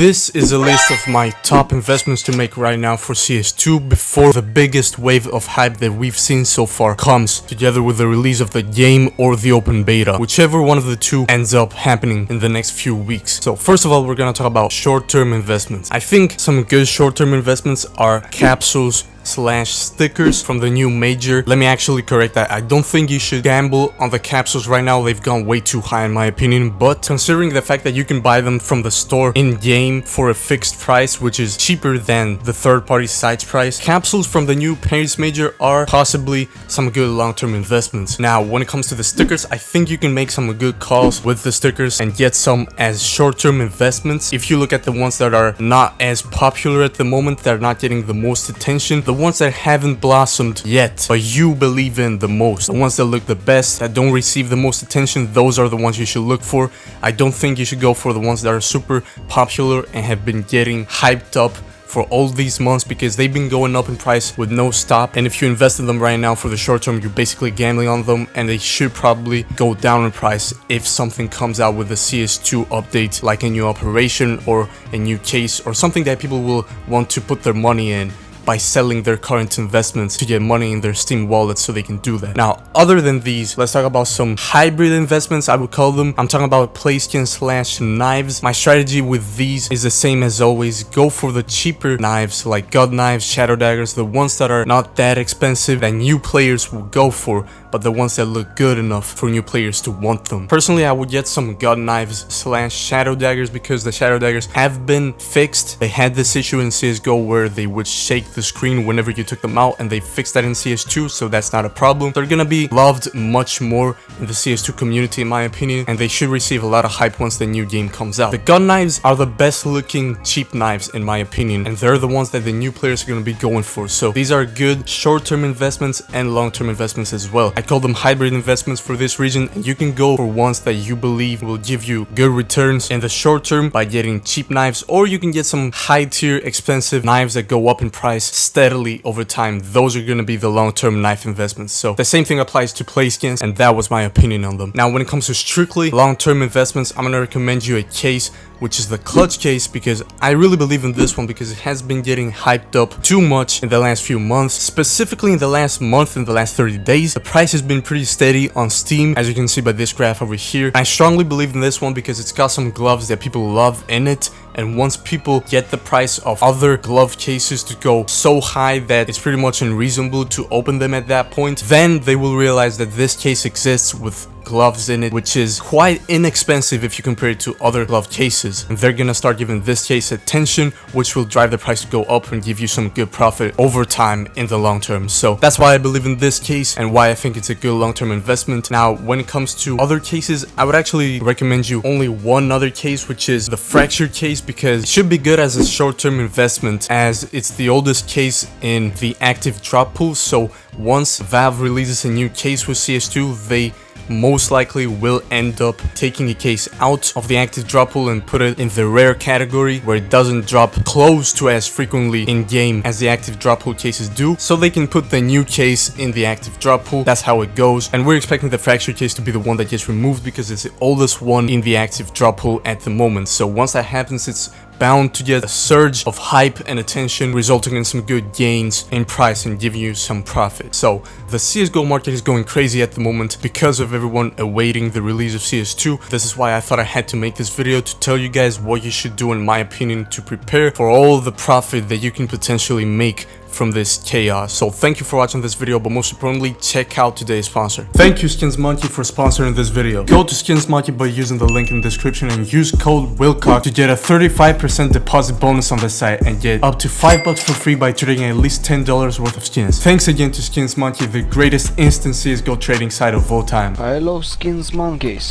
This is a list of my top investments to make right now for CS2 before the biggest wave of hype that we've seen so far comes, together with the release of the game or the open beta, whichever one of the two ends up happening in the next few weeks. So first of all, we're gonna talk about short-term investments. I think some good short-term investments are capsules / stickers from the new major. Let me actually correct that. I don't think you should gamble on the capsules right now. They've gone way too high in my opinion, but considering the fact that you can buy them from the store in game for a fixed price, which is cheaper than the third-party site's price, capsules from the new Paris major are possibly some good long-term investments. Now, when it comes to the stickers, I think you can make some good calls with the stickers and get some as short-term investments. If you look at the ones that are not as popular at the moment, that are not getting the most attention, the ones that haven't blossomed yet, but you believe in the most, the ones that look the best, that don't receive the most attention, those are the ones you should look for. I don't think you should go for the ones that are super popular and have been getting hyped up for all these months, because they've been going up in price with no stop, and if you invest in them right now for the short term, you're basically gambling on them, and they should probably go down in price if something comes out with a CS2 update, like a new operation or a new case or something that people will want to put their money in by selling their current investments to get money in their Steam wallet, so they can do that. Now, other than these, let's talk about some hybrid investments, I would call them. I'm talking about play skins / knives. My strategy with these is the same as always. Go for the cheaper knives like god knives, shadow daggers, the ones that are not that expensive that new players will go for, but the ones that look good enough for new players to want them. Personally, I would get some god knives / shadow daggers because the shadow daggers have been fixed. They had this issue in CSGO where they would shake the screen whenever you took them out, and they fixed that in CS2, so that's not a problem. They're gonna be loved much more in the CS2 community in my opinion, and they should receive a lot of hype once the new game comes out. The gun knives are the best looking cheap knives in my opinion, and they're the ones that the new players are gonna be going for. So these are good short-term investments and long-term investments as well. I call them hybrid investments for this reason, and you can go for ones that you believe will give you good returns in the short term by getting cheap knives, or you can get some high-tier expensive knives that go up in price steadily over time. Those are going to be the long-term knife investments. So the same thing applies to play skins, and that was my opinion on them. Now, when it comes to strictly long-term investments, I'm going to recommend you a case, which is the clutch case, because I really believe in this one because it has been getting hyped up too much in the last few months. Specifically in the last month, in the last 30 days, the price has been pretty steady on Steam, as you can see by this graph over here. I strongly believe in this one because it's got some gloves that people love in it, and once people get the price of other glove cases to go so high that it's pretty much unreasonable to open them at that point, then they will realize that this case exists with gloves in it, which is quite inexpensive if you compare it to other glove cases, and they're gonna start giving this case attention, which will drive the price to go up and give you some good profit over time in the long term. So that's why I believe in this case and why I think it's a good long-term investment. Now, when it comes to other cases, I would actually recommend you only one other case, which is the fracture case, because it should be good as a short-term investment as it's the oldest case in the active drop pool. So once Valve releases a new case with CS2, they most likely will end up taking a case out of the active drop pool and put it in the rare category where it doesn't drop close to as frequently in game as the active drop pool cases do, so they can put the new case in the active drop pool. That's how it goes, and we're expecting the fracture case to be the one that gets removed because it's the oldest one in the active drop pool at the moment. So once that happens, it's bound to get a surge of hype and attention, resulting in some good gains in price and giving you some profit. So the CSGO market is going crazy at the moment because of everyone awaiting the release of CS2. This is why I thought I had to make this video to tell you guys what you should do in my opinion to prepare for all the profit that you can potentially make from this chaos. So thank you for watching this video, but most importantly, check out today's sponsor. Thank you Skins Monkey for sponsoring this video. Go to Skins Monkey by using the link in the description and use code Willcock to get a 35% deposit bonus on the site and get up to $5 for free by trading at least $10 worth of skins. Thanks again to Skins Monkey, the greatest instant CSGO trading site of all time. I love Skins Monkeys.